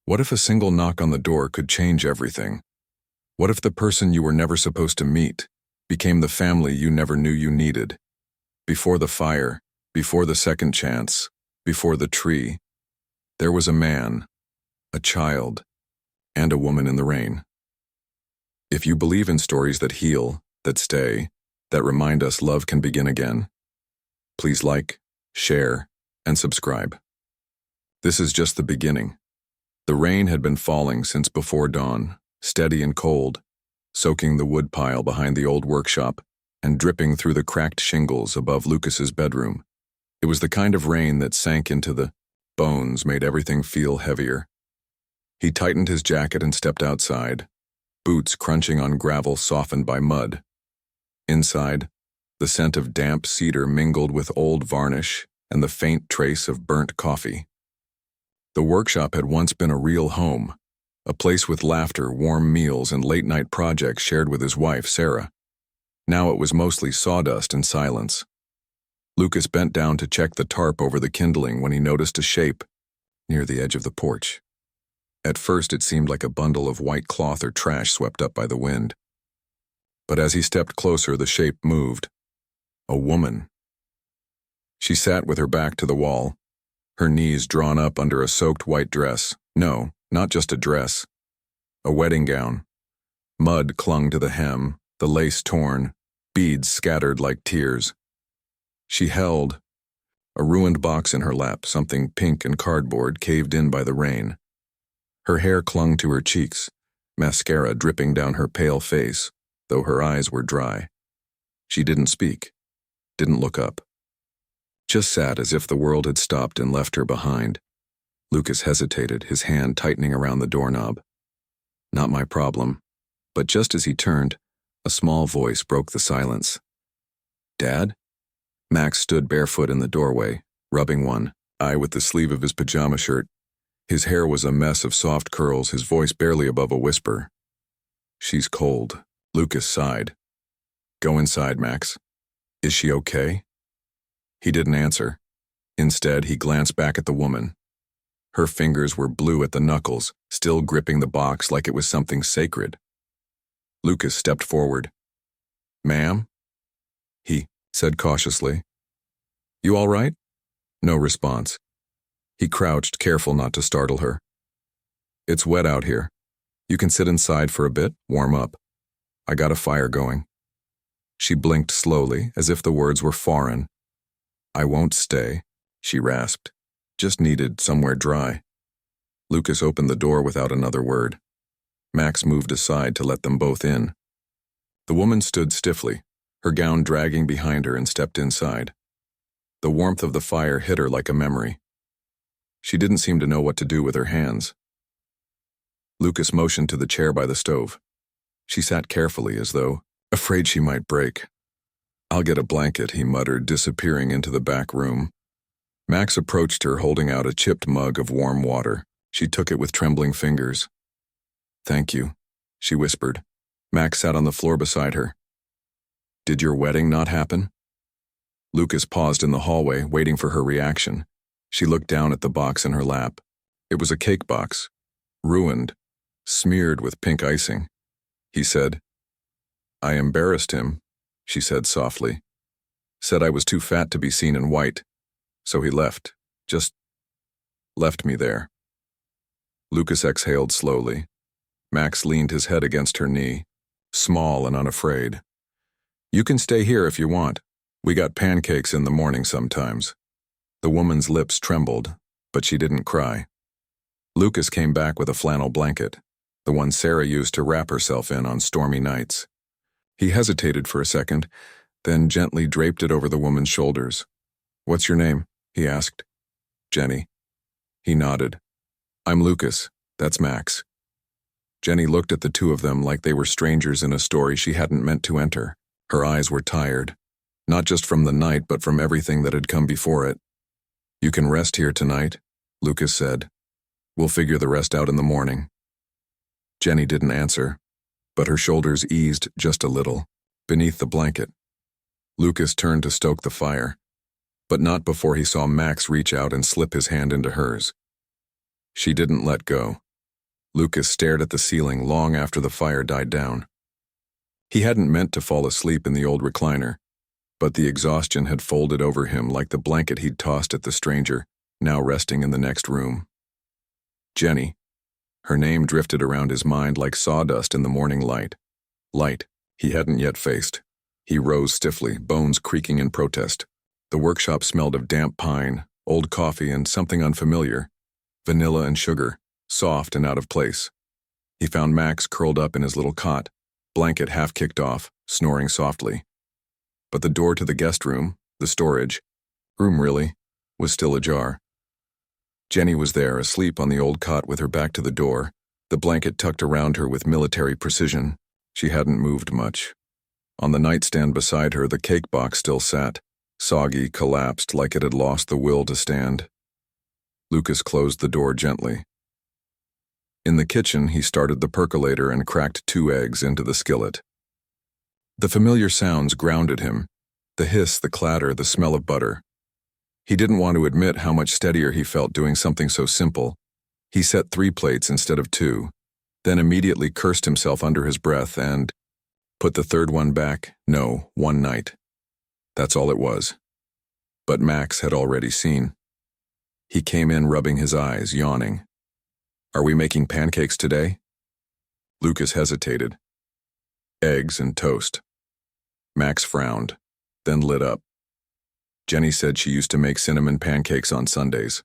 What if a single knock on the door could change everything? What if the person you were never supposed to meet became the family you never knew you needed? Before the fire, before the second chance, before the tree, there was a man, a child, and a woman in the rain. If you believe in stories that heal, that stay, that remind us love can begin again, please like, share, and subscribe. This is just the beginning. The rain had been falling since before dawn, steady and cold, soaking the wood pile behind the old workshop and dripping through the cracked shingles above Lucas's bedroom. It was the kind of rain that sank into the bones, made everything feel heavier. He tightened his jacket and stepped outside, boots crunching on gravel softened by mud. Inside, the scent of damp cedar mingled with old varnish and the faint trace of burnt coffee. The workshop had once been a real home, a place with laughter, warm meals, and late-night projects shared with his wife, Sarah. Now it was mostly sawdust and silence. Lucas bent down to check the tarp over the kindling when he noticed a shape near the edge of the porch. At first it seemed like a bundle of white cloth or trash swept up by the wind. But as he stepped closer, the shape moved. A woman. She sat with her back to the wall, her knees drawn up under a soaked white dress. No, not just a dress. A wedding gown. Mud clung to the hem, the lace torn, beads scattered like tears. She held a ruined box in her lap, something pink and cardboard caved in by the rain. Her hair clung to her cheeks, mascara dripping down her pale face, though her eyes were dry. She didn't speak, didn't look up. Just sat as if the world had stopped and left her behind. Lucas hesitated, his hand tightening around the doorknob. Not my problem. But just as he turned, a small voice broke the silence. Dad? Max stood barefoot in the doorway, rubbing one eye with the sleeve of his pajama shirt. His hair was a mess of soft curls, his voice barely above a whisper. She's cold. Lucas sighed. Go inside, Max. Is she okay? He didn't answer. Instead, he glanced back at the woman. Her fingers were blue at the knuckles, still gripping the box like it was something sacred. Lucas stepped forward. Ma'am? He said cautiously. You all right? No response. He crouched, careful not to startle her. It's wet out here. You can sit inside for a bit, warm up. I got a fire going. She blinked slowly, as if the words were foreign. I won't stay, she rasped. Just needed somewhere dry. Lucas opened the door without another word. Max moved aside to let them both in. The woman stood stiffly, her gown dragging behind her, and stepped inside. The warmth of the fire hit her like a memory. She didn't seem to know what to do with her hands. Lucas motioned to the chair by the stove. She sat carefully, as though afraid she might break. I'll get a blanket, he muttered, disappearing into the back room. Max approached her, holding out a chipped mug of warm water. She took it with trembling fingers. Thank you, she whispered. Max sat on the floor beside her. Did your wedding not happen? Lucas paused in the hallway, waiting for her reaction. She looked down at the box in her lap. It was a cake box, ruined, smeared with pink icing. He said, I embarrassed him, she said softly. Said I was too fat to be seen in white. So he left, just left me there. Lucas exhaled slowly. Max leaned his head against her knee, small and unafraid. You can stay here if you want. We got pancakes in the morning sometimes. The woman's lips trembled, but she didn't cry. Lucas came back with a flannel blanket, the one Sarah used to wrap herself in on stormy nights. He hesitated for a second, then gently draped it over the woman's shoulders. What's your name? He asked. Jenny. He nodded. I'm Lucas. That's Max. Jenny looked at the two of them like they were strangers in a story she hadn't meant to enter. Her eyes were tired, not just from the night, but from everything that had come before it. You can rest here tonight, Lucas said. We'll figure the rest out in the morning. Jenny didn't answer, but her shoulders eased just a little, beneath the blanket. Lucas turned to stoke the fire, but not before he saw Max reach out and slip his hand into hers. She didn't let go. Lucas stared at the ceiling long after the fire died down. He hadn't meant to fall asleep in the old recliner, but the exhaustion had folded over him like the blanket he'd tossed at the stranger, now resting in the next room. Jenny. Her name drifted around his mind like sawdust in the morning light. Light he hadn't yet faced. He rose stiffly, bones creaking in protest. The workshop smelled of damp pine, old coffee, and something unfamiliar. Vanilla and sugar, soft and out of place. He found Max curled up in his little cot, blanket half kicked off, snoring softly. But the door to the guest room, the storage, room really, was still ajar. Jenny was there, asleep on the old cot with her back to the door, the blanket tucked around her with military precision. She hadn't moved much. On the nightstand beside her, the cake box still sat, soggy, collapsed like it had lost the will to stand. Lucas closed the door gently. In the kitchen, he started the percolator and cracked 2 eggs into the skillet. The familiar sounds grounded him, the hiss, the clatter, the smell of butter. He didn't want to admit how much steadier he felt doing something so simple. He set 3 plates instead of 2, then immediately cursed himself under his breath and put the 3rd one back. No, one night. That's all it was. But Max had already seen. He came in rubbing his eyes, yawning. "Are we making pancakes today?" Lucas hesitated. "Eggs and toast." Max frowned, then lit up. Jenny said she used to make cinnamon pancakes on Sundays.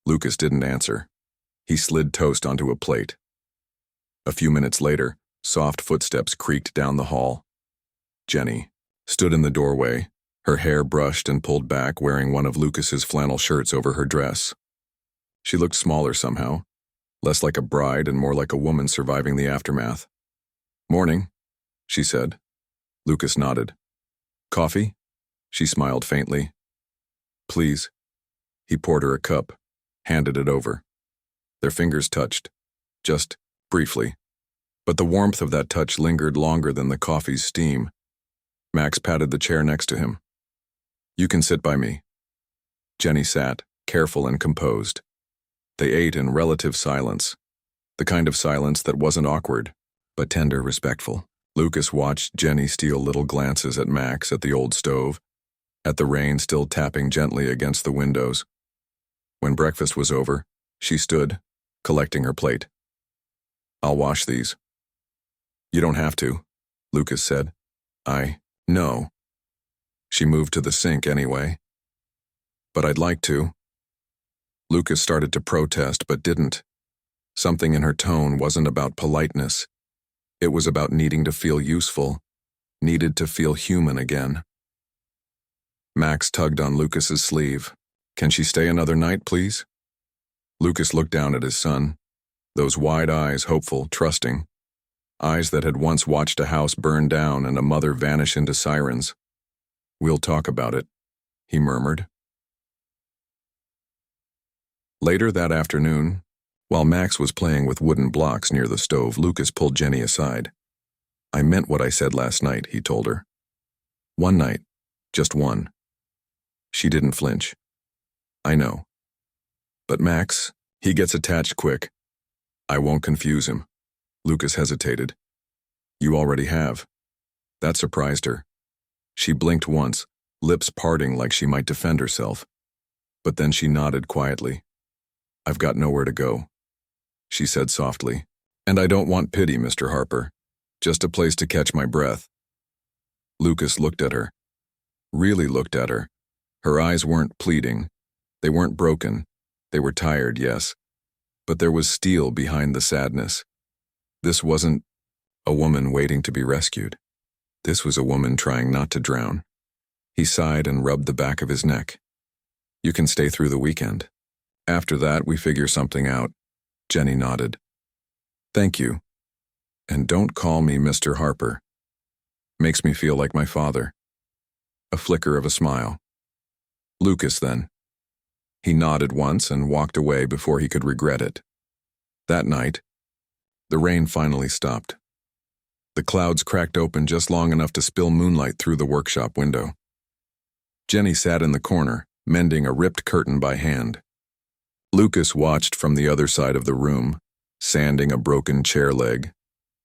Lucas didn't answer. He slid toast onto a plate. A few minutes later, soft footsteps creaked down the hall. Jenny stood in the doorway, her hair brushed and pulled back, wearing one of Lucas's flannel shirts over her dress. She looked smaller somehow, less like a bride and more like a woman surviving the aftermath. "Morning," she said. Lucas nodded. "Coffee?" She smiled faintly. "Please." He poured her a cup, handed it over. Their fingers touched, just briefly, but the warmth of that touch lingered longer than the coffee's steam. Max patted the chair next to him. "You can sit by me." Jenny sat, careful and composed. They ate in relative silence, the kind of silence that wasn't awkward, but tender, respectful. Lucas watched Jenny steal little glances at Max, at the old stove, at the rain still tapping gently against the windows. When breakfast was over, she stood, collecting her plate. "I'll wash these." "You don't have to," Lucas said. "I know." She moved to the sink anyway. "But I'd like to." Lucas started to protest but didn't. Something in her tone wasn't about politeness. It was about needing to feel useful, needed to feel human again. Max tugged on Lucas's sleeve. "Can she stay another night, please?" Lucas looked down at his son, those wide eyes, hopeful, trusting. Eyes that had once watched a house burn down and a mother vanish into sirens. "We'll talk about it," he murmured. Later that afternoon, while Max was playing with wooden blocks near the stove, Lucas pulled Jenny aside. "I meant what I said last night," he told her. "One night, just one." She didn't flinch. "I know. But Max, he gets attached quick. I won't confuse him." Lucas hesitated. "You already have." That surprised her. She blinked once, lips parting like she might defend herself. But then she nodded quietly. "I've got nowhere to go," she said softly. "And I don't want pity, Mr. Harper. Just a place to catch my breath." Lucas looked at her. Really looked at her. Her eyes weren't pleading. They weren't broken. They were tired, yes. But there was steel behind the sadness. This wasn't a woman waiting to be rescued. This was a woman trying not to drown. He sighed and rubbed the back of his neck. "You can stay through the weekend. After that, we figure something out." Jenny nodded. "Thank you. And don't call me Mr. Harper. Makes me feel like my father." A flicker of a smile. "Lucas, then." He nodded once and walked away before he could regret it. That night, the rain finally stopped. The clouds cracked open just long enough to spill moonlight through the workshop window. Jenny sat in the corner, mending a ripped curtain by hand. Lucas watched from the other side of the room, sanding a broken chair leg.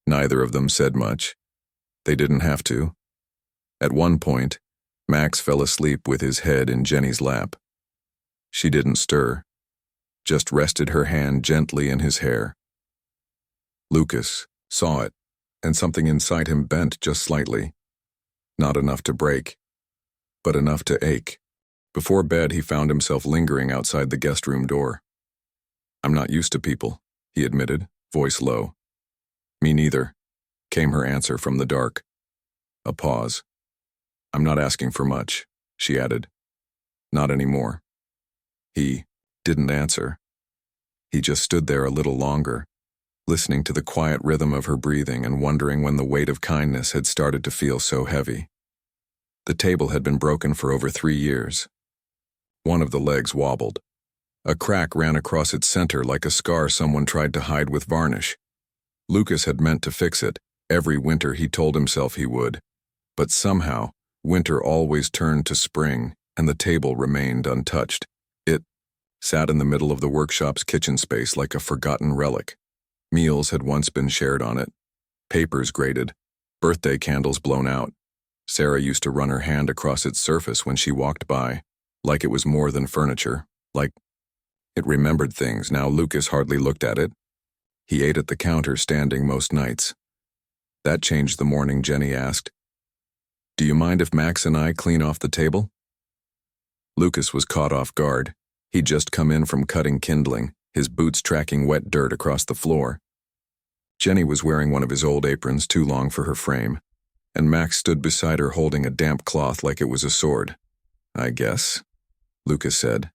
Neither of them said much. They didn't have to. At one point, Max fell asleep with his head in Jenny's lap. She didn't stir, just rested her hand gently in his hair. Lucas saw it, and something inside him bent just slightly. Not enough to break, but enough to ache. Before bed, he found himself lingering outside the guest room door. "I'm not used to people," he admitted, voice low. "Me neither," came her answer from the dark. A pause. "I'm not asking for much," she added. "Not anymore." He didn't answer. He just stood there a little longer, listening to the quiet rhythm of her breathing and wondering when the weight of kindness had started to feel so heavy. The table had been broken for over 3 years. One of the legs wobbled. A crack ran across its center like a scar someone tried to hide with varnish. Lucas had meant to fix it. Every winter he told himself he would. But somehow, winter always turned to spring, and the table remained untouched. It sat in the middle of the workshop's kitchen space like a forgotten relic. Meals had once been shared on it, papers graded, birthday candles blown out. Sarah used to run her hand across its surface when she walked by, like it was more than furniture, like it remembered things. Now Lucas hardly looked at it. He ate at the counter standing most nights. That changed the morning Jenny asked, "Do you mind if Max and I clean off the table?" Lucas was caught off guard. He'd just come in from cutting kindling, his boots tracking wet dirt across the floor. Jenny was wearing one of his old aprons too long for her frame, and Max stood beside her holding a damp cloth like it was a sword. "I guess," Lucas said.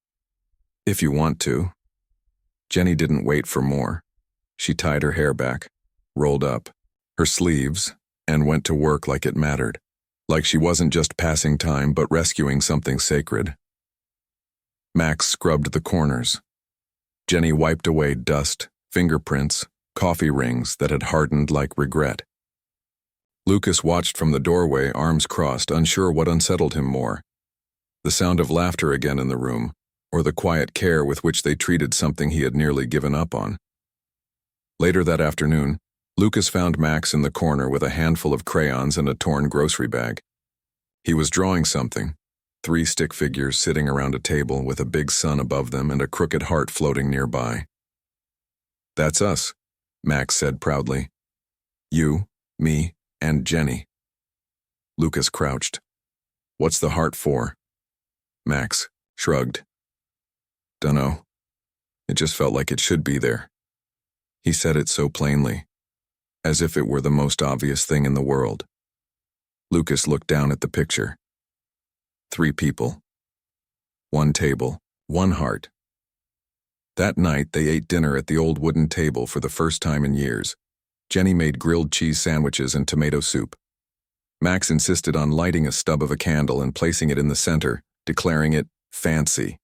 "If you want to." Jenny didn't wait for more. She tied her hair back, rolled up her sleeves, and went to work like it mattered, like she wasn't just passing time but rescuing something sacred. Max scrubbed the corners. Jenny wiped away dust, fingerprints, coffee rings that had hardened like regret. Lucas watched from the doorway, arms crossed, unsure what unsettled him more. The sound of laughter again in the room, or the quiet care with which they treated something he had nearly given up on. Later that afternoon, Lucas found Max in the corner with a handful of crayons and a torn grocery bag. He was drawing something, 3 stick figures sitting around a table with a big sun above them and a crooked heart floating nearby. "That's us," Max said proudly. "You, me, and Jenny." Lucas crouched. "What's the heart for?" Max shrugged. "Dunno. It just felt like it should be there." He said it so plainly, as if it were the most obvious thing in the world. Lucas looked down at the picture. 3 people. 1 table, 1 heart. That night, they ate dinner at the old wooden table for the first time in years. Jenny made grilled cheese sandwiches and tomato soup. Max insisted on lighting a stub of a candle and placing it in the center, declaring it fancy.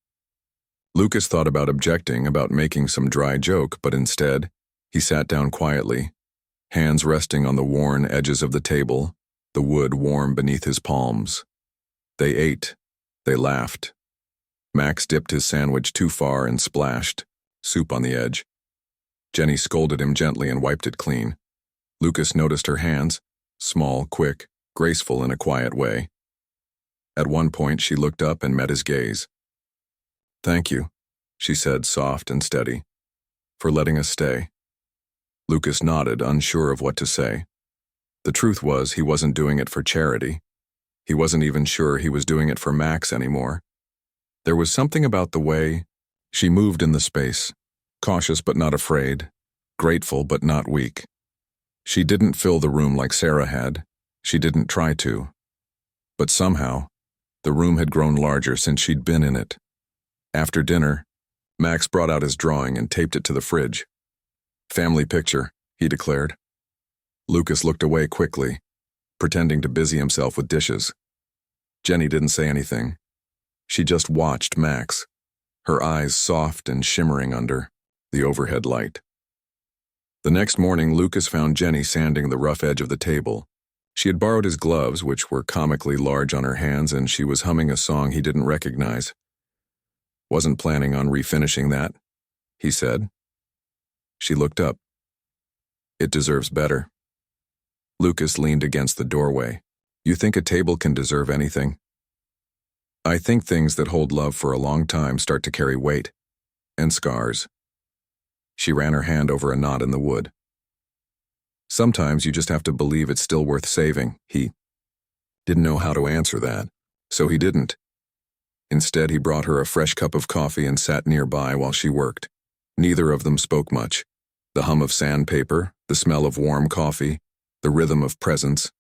Lucas thought about objecting, about making some dry joke, but instead, he sat down quietly, hands resting on the worn edges of the table, the wood warm beneath his palms. They ate. They laughed. Max dipped his sandwich too far and splashed, soup on the edge. Jenny scolded him gently and wiped it clean. Lucas noticed her hands, small, quick, graceful in a quiet way. At one point, she looked up and met his gaze. "Thank you," she said, soft and steady, "for letting us stay." Lucas nodded, unsure of what to say. The truth was, he wasn't doing it for charity. He wasn't even sure he was doing it for Max anymore. There was something about the way she moved in the space, cautious but not afraid, grateful but not weak. She didn't fill the room like Sarah had. She didn't try to. But somehow, the room had grown larger since she'd been in it. After dinner, Max brought out his drawing and taped it to the fridge. "Family picture," he declared. Lucas looked away quickly, pretending to busy himself with dishes. Jenny didn't say anything. She just watched Max, her eyes soft and shimmering under the overhead light. The next morning, Lucas found Jenny sanding the rough edge of the table. She had borrowed his gloves, which were comically large on her hands, and she was humming a song he didn't recognize. "Wasn't planning on refinishing that," he said. She looked up, It deserves better. Lucas leaned against the doorway. You think a table can deserve anything? I think things that hold love for a long time start to carry weight. And scars. She ran her hand over a knot in the wood. Sometimes you just have to believe it's still worth saving. He didn't know how to answer that, so he didn't. Instead, he brought her a fresh cup of coffee and sat nearby while she worked. Neither of them spoke much. The hum of sandpaper, the smell of warm coffee, the rhythm of presence.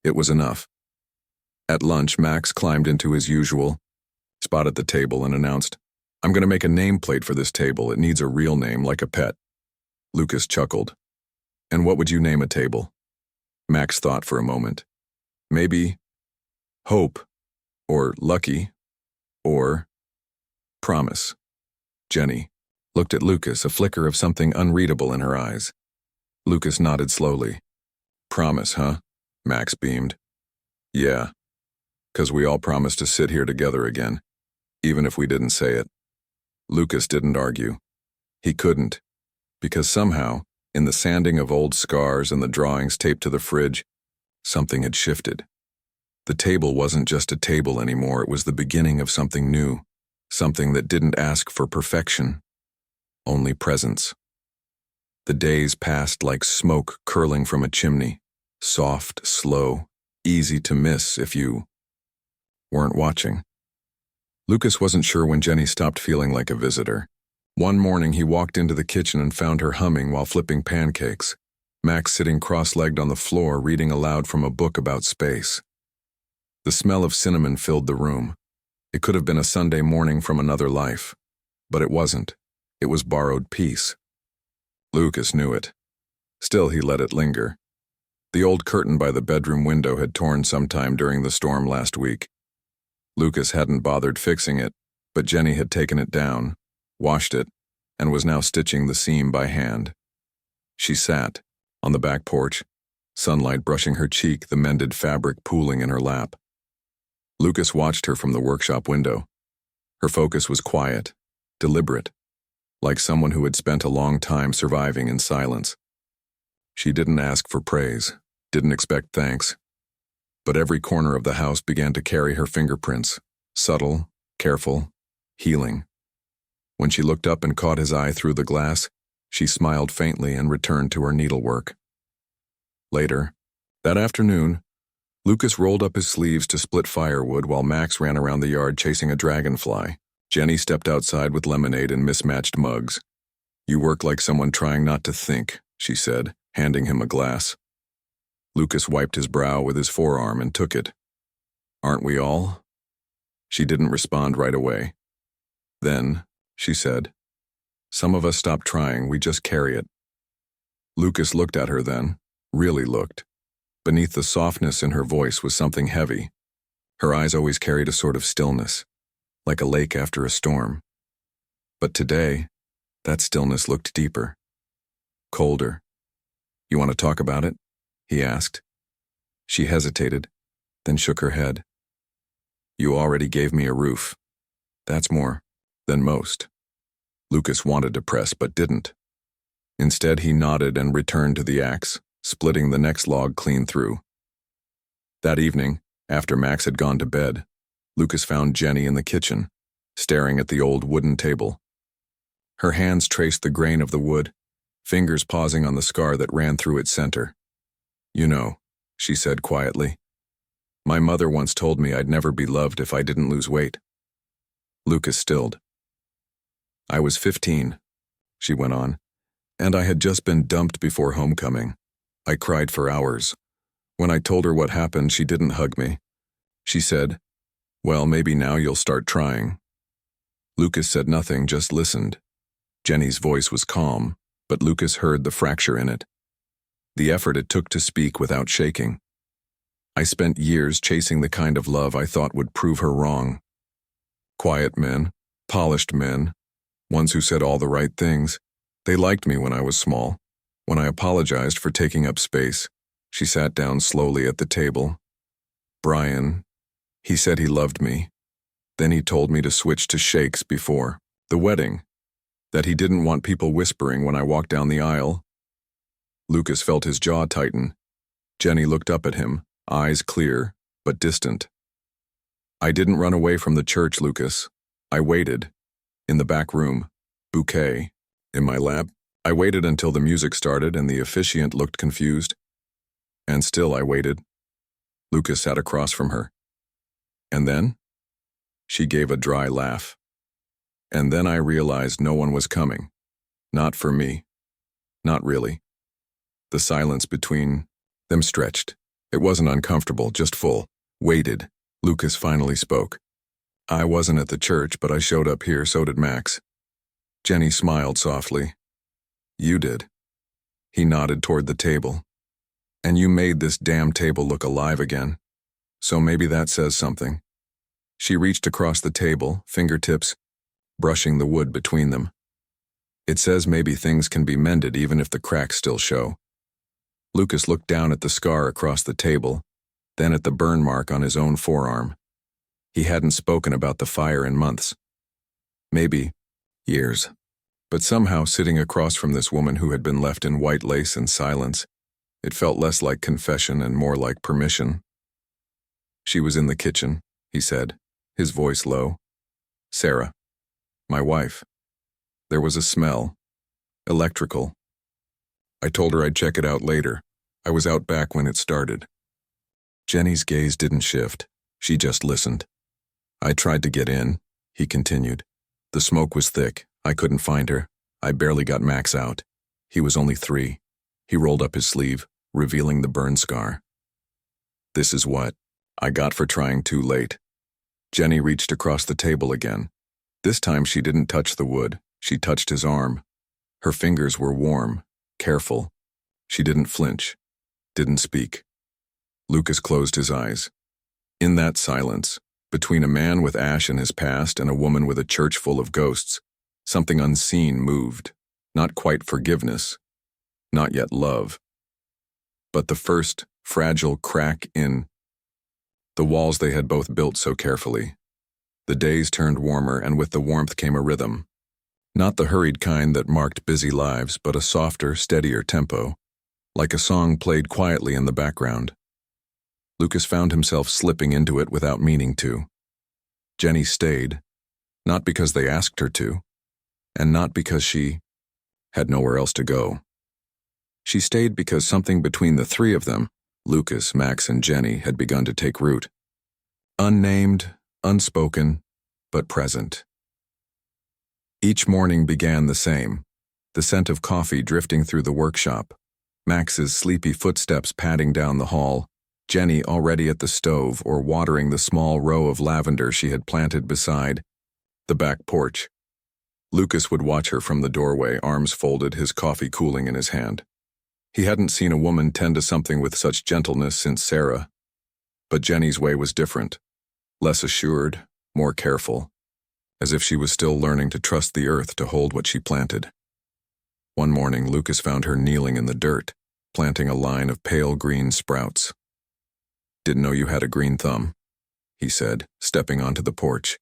It was enough. At lunch, Max climbed into his usual spot at the table and announced, I'm going to make a nameplate for this table. It needs a real name, like a pet. Lucas chuckled. And what would you name a table? Max thought for a moment. Maybe Hope, or Lucky, or Promise. Jenny looked at Lucas, a flicker of something unreadable in her eyes. Lucas nodded slowly. Promise, huh? Max beamed. Yeah, 'cause we all promised to sit here together again, even if we didn't say it. Lucas didn't argue. He couldn't, because somehow, in the sanding of old scars and the drawings taped to the fridge, something had shifted. The table wasn't just a table anymore, it was the beginning of something new, something that didn't ask for perfection, only presence. The days passed like smoke curling from a chimney, soft, slow, easy to miss if you weren't watching. Lucas wasn't sure when Jenny stopped feeling like a visitor. One morning he walked into the kitchen and found her humming while flipping pancakes, Max sitting cross-legged on the floor reading aloud from a book about space. The smell of cinnamon filled the room. It could have been a Sunday morning from another life, but it wasn't. It was borrowed peace. Lucas knew it. Still, he let it linger. The old curtain by the bedroom window had torn sometime during the storm last week. Lucas hadn't bothered fixing it, but Jenny had taken it down, washed it, and was now stitching the seam by hand. She sat on the back porch, sunlight brushing her cheek, the mended fabric pooling in her lap. Lucas watched her from the workshop window. Her focus was quiet, deliberate, like someone who had spent a long time surviving in silence. She didn't ask for praise, didn't expect thanks. But every corner of the house began to carry her fingerprints, subtle, careful, healing. When she looked up and caught his eye through the glass, she smiled faintly and returned to her needlework. Later, that afternoon, Lucas rolled up his sleeves to split firewood while Max ran around the yard chasing a dragonfly. Jenny stepped outside with lemonade and mismatched mugs. You work like someone trying not to think, she said, handing him a glass. Lucas wiped his brow with his forearm and took it. Aren't we all? She didn't respond right away. Then, she said, some of us stop trying, we just carry it. Lucas looked at her then, really looked. Beneath the softness in her voice was something heavy. Her eyes always carried a sort of stillness, like a lake after a storm. But today, that stillness looked deeper, colder. You want to talk about it? He asked. She hesitated, then shook her head. You already gave me a roof. That's more than most. Lucas wanted to press but didn't. Instead, he nodded and returned to the axe, splitting the next log clean through. That evening, after Max had gone to bed, Lucas found Jenny in the kitchen, staring at the old wooden table. Her hands traced the grain of the wood, fingers pausing on the scar that ran through its center. You know, she said quietly, my mother once told me I'd never be loved if I didn't lose weight. Lucas stilled. I was 15, she went on, and I had just been dumped before homecoming. I cried for hours. When I told her what happened, she didn't hug me. She said, well, maybe now you'll start trying. Lucas said nothing, just listened. Jenny's voice was calm, but Lucas heard the fracture in it. The effort it took to speak without shaking. I spent years chasing the kind of love I thought would prove her wrong. Quiet men, polished men, ones who said all the right things. They liked me when I was small. When I apologized for taking up space, she sat down slowly at the table. Brian, he said he loved me. Then he told me to switch to shakes before the wedding, that he didn't want people whispering when I walked down the aisle. Lucas felt his jaw tighten. Jenny looked up at him, eyes clear, but distant. I didn't run away from the church, Lucas. I waited. In the back room. Bouquet. In my lap. I waited until the music started and the officiant looked confused. And still I waited. Lucas sat across from her. And then? She gave a dry laugh. And then I realized no one was coming. Not for me. Not really. The silence between them stretched. It wasn't uncomfortable, just full. Waited. Lucas finally spoke. I wasn't at the church, but I showed up here, so did Max. Jenny smiled softly. You did. He nodded toward the table. And you made this damn table look alive again. So maybe that says something. She reached across the table, fingertips brushing the wood between them. It says maybe things can be mended even if the cracks still show. Lucas looked down at the scar across the table, then at the burn mark on his own forearm. He hadn't spoken about the fire in months. Maybe years. But somehow, sitting across from this woman who had been left in white lace and silence, it felt less like confession and more like permission. She was in the kitchen, he said, his voice low. Sarah. My wife. There was a smell. Electrical. I told her I'd check it out later. I was out back when it started. Jenny's gaze didn't shift. She just listened. I tried to get in, he continued. The smoke was thick. I couldn't find her. I barely got Max out. He was only 3. He rolled up his sleeve, revealing the burn scar. This is what I got for trying too late. Jenny reached across the table again. This time she didn't touch the wood. She touched his arm. Her fingers were warm, careful. She didn't flinch, didn't speak. Lucas closed his eyes. In that silence, between a man with ash in his past and a woman with a church full of ghosts, something unseen moved. Not quite forgiveness, not yet love. But the first fragile crack in the walls they had both built so carefully. The days turned warmer, and with the warmth came a rhythm. Not the hurried kind that marked busy lives, but a softer, steadier tempo, like a song played quietly in the background. Lucas found himself slipping into it without meaning to. Jenny stayed, not because they asked her to, and not because she had nowhere else to go. She stayed because something between the 3 of them, Lucas, Max, and Jenny, had begun to take root. Unnamed, unspoken, but present. Each morning began the same, the scent of coffee drifting through the workshop, Max's sleepy footsteps padding down the hall, Jenny already at the stove or watering the small row of lavender she had planted beside the back porch. Lucas would watch her from the doorway, arms folded, his coffee cooling in his hand. He hadn't seen a woman tend to something with such gentleness since Sarah. But Jenny's way was different, less assured, more careful, as if she was still learning to trust the earth to hold what she planted. One morning, Lucas found her kneeling in the dirt, planting a line of pale green sprouts. Didn't know you had a green thumb, he said, stepping onto the porch.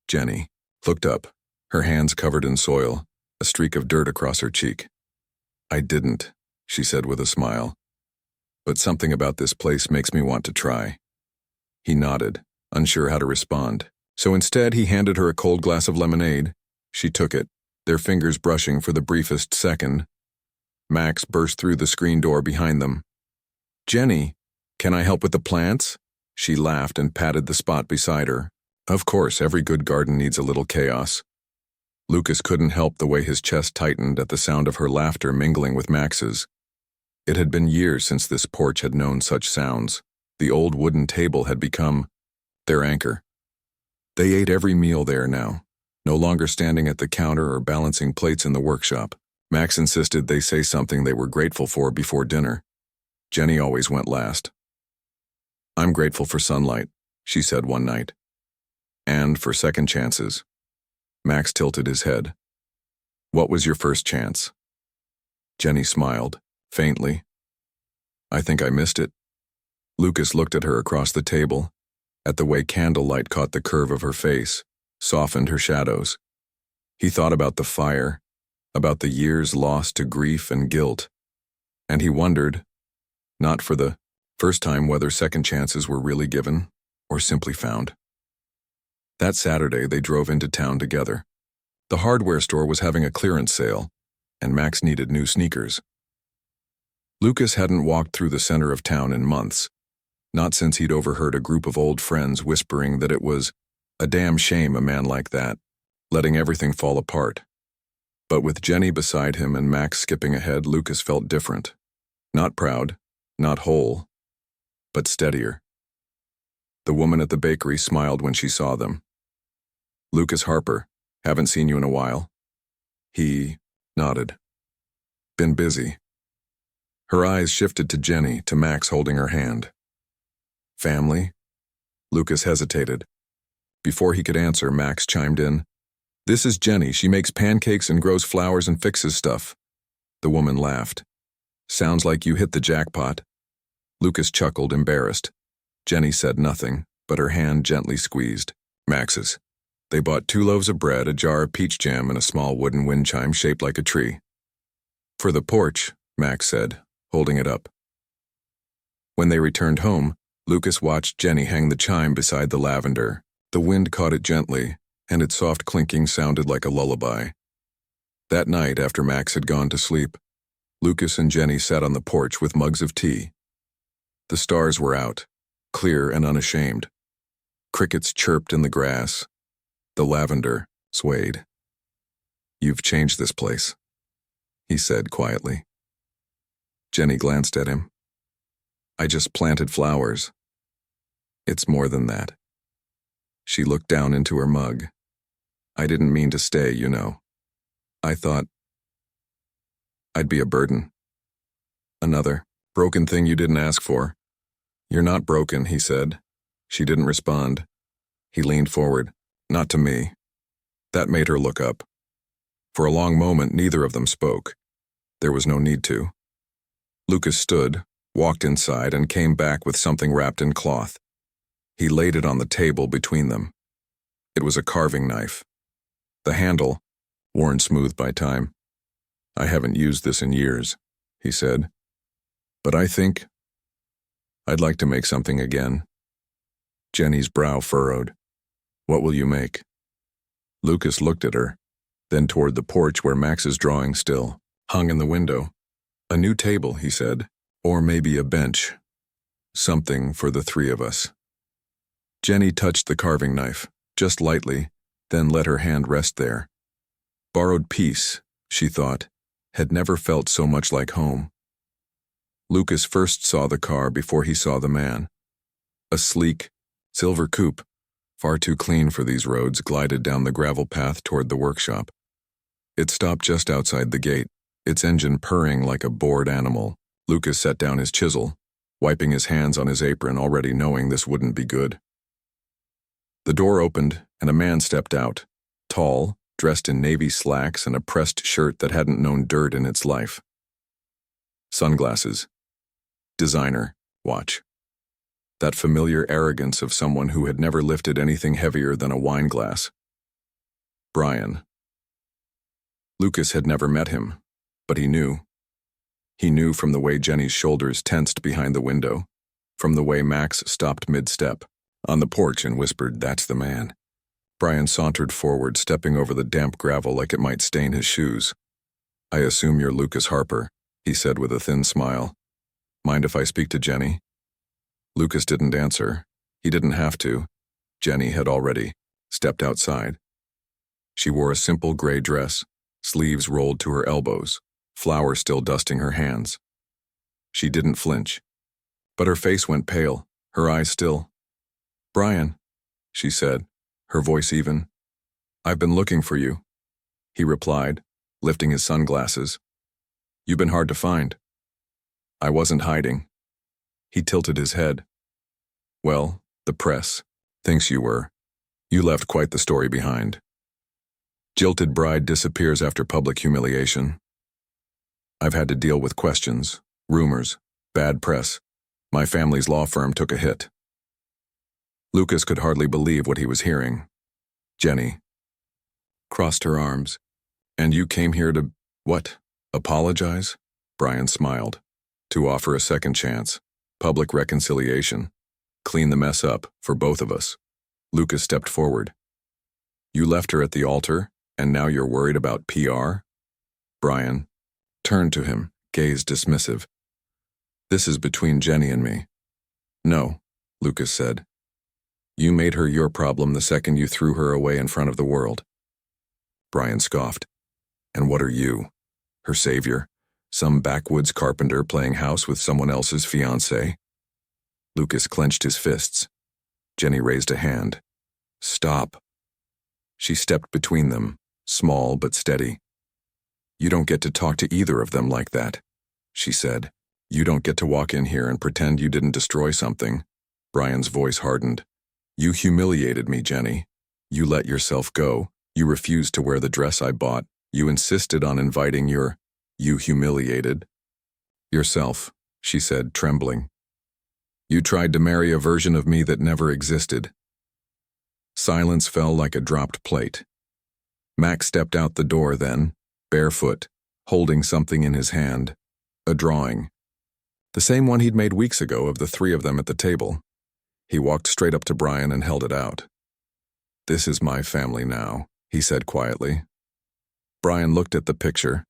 Jenny looked up, her hands covered in soil, a streak of dirt across her cheek. I didn't, she said with a smile. But something about this place makes me want to try. He nodded, unsure how to respond. So instead, he handed her a cold glass of lemonade. She took it, their fingers brushing for the briefest second. Max burst through the screen door behind them. Jenny, can I help with the plants? She laughed and patted the spot beside her. Of course, every good garden needs a little chaos. Lucas couldn't help the way his chest tightened at the sound of her laughter mingling with Max's. It had been years since this porch had known such sounds. The old wooden table had become their anchor. They ate every meal there now, no longer standing at the counter or balancing plates in the workshop. Max insisted they say something they were grateful for before dinner. Jenny always went last. I'm grateful for sunlight, she said one night. And for second chances. Max tilted his head. What was your first chance? Jenny smiled, faintly. I think I missed it. Lucas looked at her across the table, at the way candlelight caught the curve of her face, softened her shadows. He thought about the fire, about the years lost to grief and guilt. And he wondered, not for the first time, whether second chances were really given or simply found. That Saturday, they drove into town together. The hardware store was having a clearance sale, and Max needed new sneakers. Lucas hadn't walked through the center of town in months, not since he'd overheard a group of old friends whispering that it was a damn shame a man like that, letting everything fall apart. But with Jenny beside him and Max skipping ahead, Lucas felt different. Not proud, not whole, but steadier. The woman at the bakery smiled when she saw them. "Lucas Harper, haven't seen you in a while." He nodded. "Been busy." Her eyes shifted to Jenny, to Max holding her hand. "Family?" Lucas hesitated. Before he could answer, Max chimed in. "This is Jenny. She makes pancakes and grows flowers and fixes stuff." The woman laughed. "Sounds like you hit the jackpot." Lucas chuckled, embarrassed. Jenny said nothing, but her hand gently squeezed Max's. They bought 2 loaves of bread, a jar of peach jam, and a small wooden wind chime shaped like a tree. "For the porch," Max said, holding it up. When they returned home, Lucas watched Jenny hang the chime beside the lavender. The wind caught it gently, and its soft clinking sounded like a lullaby. That night, after Max had gone to sleep, Lucas and Jenny sat on the porch with mugs of tea. The stars were out, clear and unashamed. Crickets chirped in the grass. The lavender swayed. "You've changed this place," he said quietly. Jenny glanced at him. "I just planted flowers." "It's more than that." She looked down into her mug. "I didn't mean to stay, you know. I thought I'd be a burden. Another broken thing you didn't ask for." "You're not broken," he said. She didn't respond. He leaned forward. "Not to me." That made her look up. For a long moment, neither of them spoke. There was no need to. Lucas stood, walked inside, and came back with something wrapped in cloth. He laid it on the table between them. It was a carving knife. The handle, worn smooth by time. "I haven't used this in years," he said. "But I think I'd like to make something again." Jenny's brow furrowed. "What will you make?" Lucas looked at her, then toward the porch where Max's drawing still hung in the window. "A new table," he said. "Or maybe a bench. Something for the 3 of us." Jenny touched the carving knife, just lightly, then let her hand rest there. Borrowed peace, she thought, had never felt so much like home. Lucas first saw the car before he saw the man. A sleek, silver coupe, far too clean for these roads, glided down the gravel path toward the workshop. It stopped just outside the gate, its engine purring like a bored animal. Lucas set down his chisel, wiping his hands on his apron, already knowing this wouldn't be good. The door opened, and a man stepped out, tall, dressed in navy slacks and a pressed shirt that hadn't known dirt in its life. Sunglasses. Designer. Watch. That familiar arrogance of someone who had never lifted anything heavier than a wine glass. Brian. Lucas had never met him, but he knew. He knew from the way Jenny's shoulders tensed behind the window, from the way Max stopped mid-step on the porch and whispered, "That's the man." Brian sauntered forward, stepping over the damp gravel like it might stain his shoes. "I assume you're Lucas Harper," he said with a thin smile. "Mind if I speak to Jenny?" Lucas didn't answer. He didn't have to. Jenny had already stepped outside. She wore a simple gray dress, sleeves rolled to her elbows, flour still dusting her hands. She didn't flinch, but her face went pale, her eyes still. "Brian," she said, her voice even. "I've been looking for you," he replied, lifting his sunglasses. "You've been hard to find." "I wasn't hiding." He tilted his head. "Well, the press thinks you were. You left quite the story behind. Jilted bride disappears after public humiliation. I've had to deal with questions, rumors, bad press. My family's law firm took a hit." Lucas could hardly believe what he was hearing. Jenny crossed her arms. "And you came here to What? Apologize? Brian smiled. To offer a second chance. Public reconciliation. Clean the mess up, for both of us. Lucas stepped forward. You left her at the altar, and now you're worried about PR? Brian turned to him, gaze dismissive. This is between Jenny and me. No, Lucas said. You made her your problem the second you threw her away in front of the world. Brian scoffed. And what are you? Her savior? Some backwoods carpenter playing house with someone else's fiancée? Lucas clenched his fists. Jenny raised a hand. Stop. She stepped between them, small but steady. You don't get to talk to either of them like that, she said. You don't get to walk in here and pretend you didn't destroy something. Brian's voice hardened. You humiliated me, Jenny. You let yourself go. You refused to wear the dress I bought. You insisted on inviting You humiliated yourself, she said, trembling. You tried to marry a version of me that never existed. Silence fell like a dropped plate. Max stepped out the door then, barefoot, holding something in his hand. A drawing. The same one he'd made weeks ago of the three of them at the table. He walked straight up to Brian and held it out. This is my family now, he said quietly. Brian looked at the picture,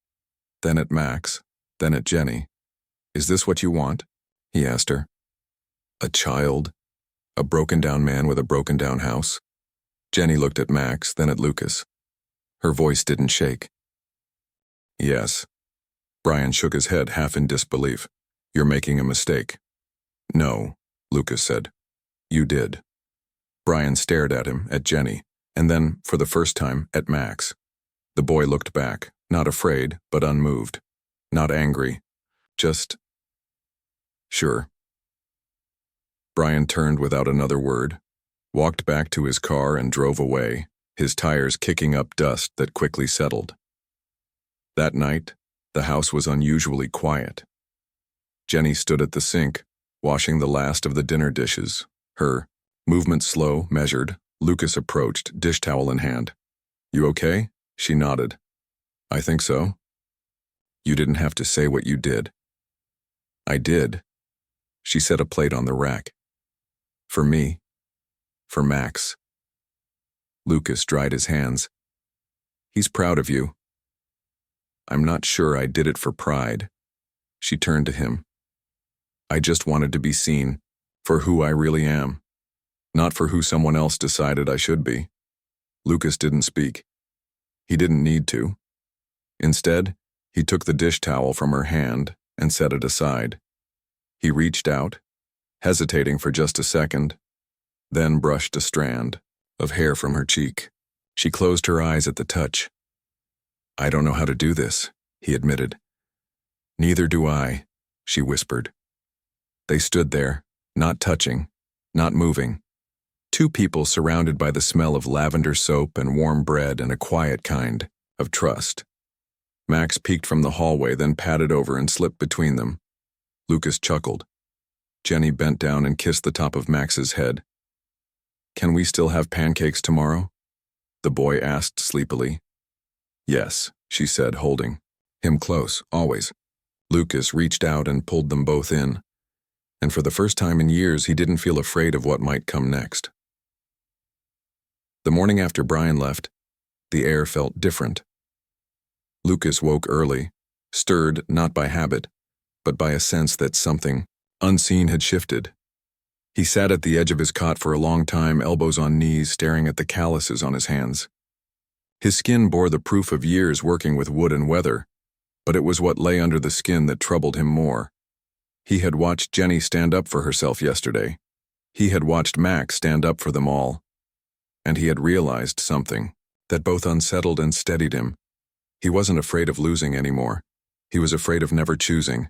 then at Max, then at Jenny. Is this what you want? He asked her. A child? A broken-down man with a broken-down house? Jenny looked at Max, then at Lucas. Her voice didn't shake. Yes. Brian shook his head, half in disbelief. You're making a mistake. No, Lucas said. You did. Brian stared at him, at Jenny, and then, for the first time, at Max. The boy looked back, not afraid, but unmoved. Not angry. Just... Sure. Brian turned without another word, walked back to his car and drove away, his tires kicking up dust that quickly settled. That night, the house was unusually quiet. Jenny stood at the sink, washing the last of the dinner dishes. Her movement slow, measured. Lucas approached, dish towel in hand. You okay? She nodded. I think so. You didn't have to say what you did. I did. She set a plate on the rack. For me. For Max. Lucas dried his hands. He's proud of you. I'm not sure I did it for pride. She turned to him. I just wanted to be seen, for who I really am, not for who someone else decided I should be. Lucas didn't speak. He didn't need to. Instead, he took the dish towel from her hand and set it aside. He reached out, hesitating for just a second, then brushed a strand of hair from her cheek. She closed her eyes at the touch. I don't know how to do this, he admitted. Neither do I, she whispered. They stood there, not touching, not moving. Two people surrounded by the smell of lavender soap and warm bread and a quiet kind of trust. Max peeked from the hallway, then padded over and slipped between them. Lucas chuckled. Jenny bent down and kissed the top of Max's head. Can we still have pancakes tomorrow? The boy asked sleepily. Yes, she said, holding him close, always. Lucas reached out and pulled them both in, and for the first time in years he didn't feel afraid of what might come next. The morning after Brian left, the air felt different. Lucas woke early, stirred not by habit, but by a sense that something unseen had shifted. He sat at the edge of his cot for a long time, elbows on knees, staring at the calluses on his hands. His skin bore the proof of years working with wood and weather, but it was what lay under the skin that troubled him more. He had watched Jenny stand up for herself yesterday. He had watched Max stand up for them all. And he had realized something that both unsettled and steadied him. He wasn't afraid of losing anymore. He was afraid of never choosing.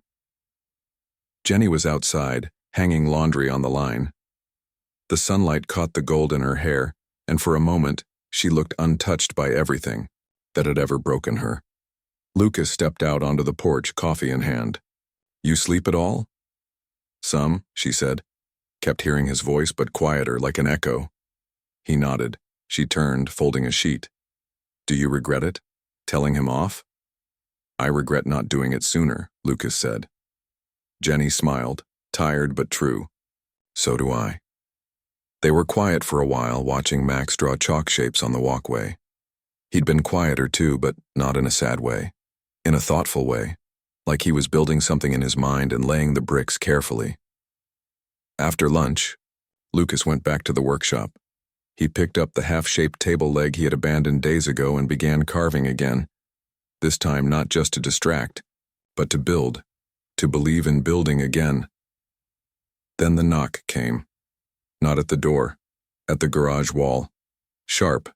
Jenny was outside, hanging laundry on the line. The sunlight caught the gold in her hair, and for a moment, she looked untouched by everything that had ever broken her. Lucas stepped out onto the porch, coffee in hand. You sleep at all? Some, she said. Kept hearing his voice, but quieter, like an echo. He nodded. She turned, folding a sheet. Do you regret it? Telling him off? I regret not doing it sooner, Lucas said. Jenny smiled, tired but true. So do I. They were quiet for a while, watching Max draw chalk shapes on the walkway. He'd been quieter too, but not in a sad way. In a thoughtful way, like he was building something in his mind and laying the bricks carefully. After lunch, Lucas went back to the workshop. He picked up the half-shaped table leg he had abandoned days ago and began carving again. This time not just to distract, but to build, to believe in building again. Then the knock came. Not at the door, at the garage wall. Sharp,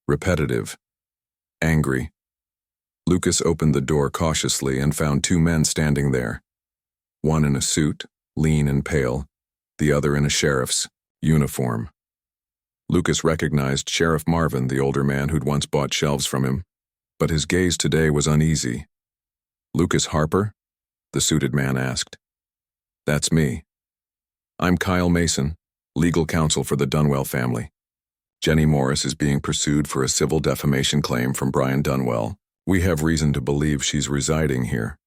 repetitive, angry. Lucas opened the door cautiously and found two men standing there. One in a suit, lean and pale, the other in a sheriff's uniform. Lucas recognized Sheriff Marvin, the older man who'd once bought shelves from him, but his gaze today was uneasy. "Lucas Harper?" the suited man asked. "That's me. I'm Kyle Mason, legal counsel for the Dunwell family. Jenny Morris is being pursued for a civil defamation claim from Brian Dunwell. We have reason to believe she's residing here."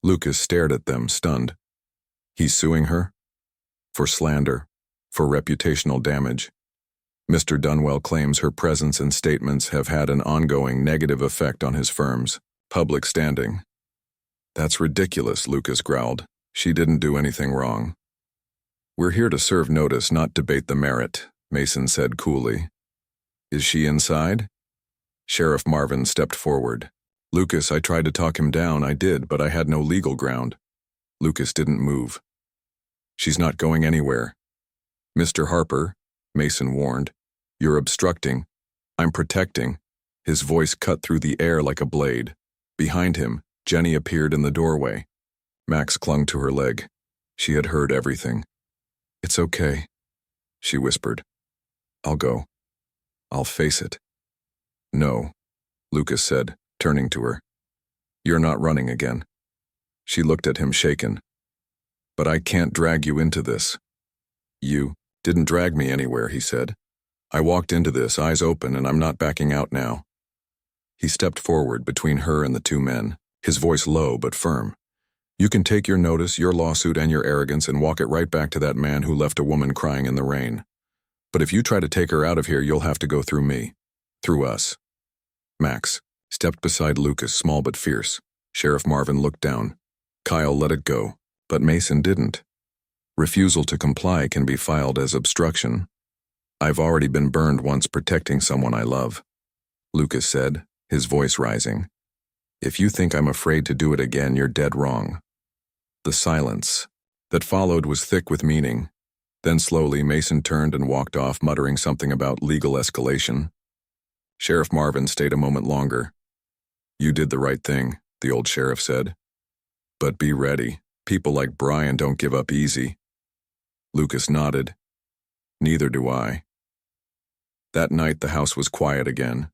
Lucas stared at them, stunned. He's suing her? For slander, for reputational damage. Mr. Dunwell claims her presence and statements have had an ongoing negative effect on his firm's public standing. "That's ridiculous," Lucas growled. "She didn't do anything wrong." "We're here to serve notice, not debate the merit," Mason said coolly. "Is she inside?" Sheriff Marvin stepped forward. "Lucas, I tried to talk him down, I did, but I had no legal ground." Lucas didn't move. "She's not going anywhere." "Mr. Harper," Mason warned, "you're obstructing. I'm protecting." His voice cut through the air like a blade. Behind him, Jenny appeared in the doorway. Max clung to her leg. She had heard everything. "It's okay," she whispered. "I'll go. I'll face it." "No," Lucas said, turning to her. "You're not running again." She looked at him shaken. "But I can't drag you into this." "You didn't drag me anywhere," he said. "I walked into this, eyes open, and I'm not backing out now." He stepped forward between her and the two men, his voice low but firm. "You can take your notice, your lawsuit, and your arrogance and walk it right back to that man who left a woman crying in the rain. But if you try to take her out of here, you'll have to go through me. Through us." Max stepped beside Lucas, small but fierce. Sheriff Marvin looked down. Kyle let it go, but Mason didn't. Refusal to comply can be filed as obstruction. "I've already been burned once protecting someone I love," Lucas said, his voice rising. "If you think I'm afraid to do it again, you're dead wrong." The silence that followed was thick with meaning. Then slowly Mason turned and walked off, muttering something about legal escalation. Sheriff Marvin stayed a moment longer. "You did the right thing," the old sheriff said. "But be ready. People like Brian don't give up easy." Lucas nodded. "Neither do I." That night the house was quiet again.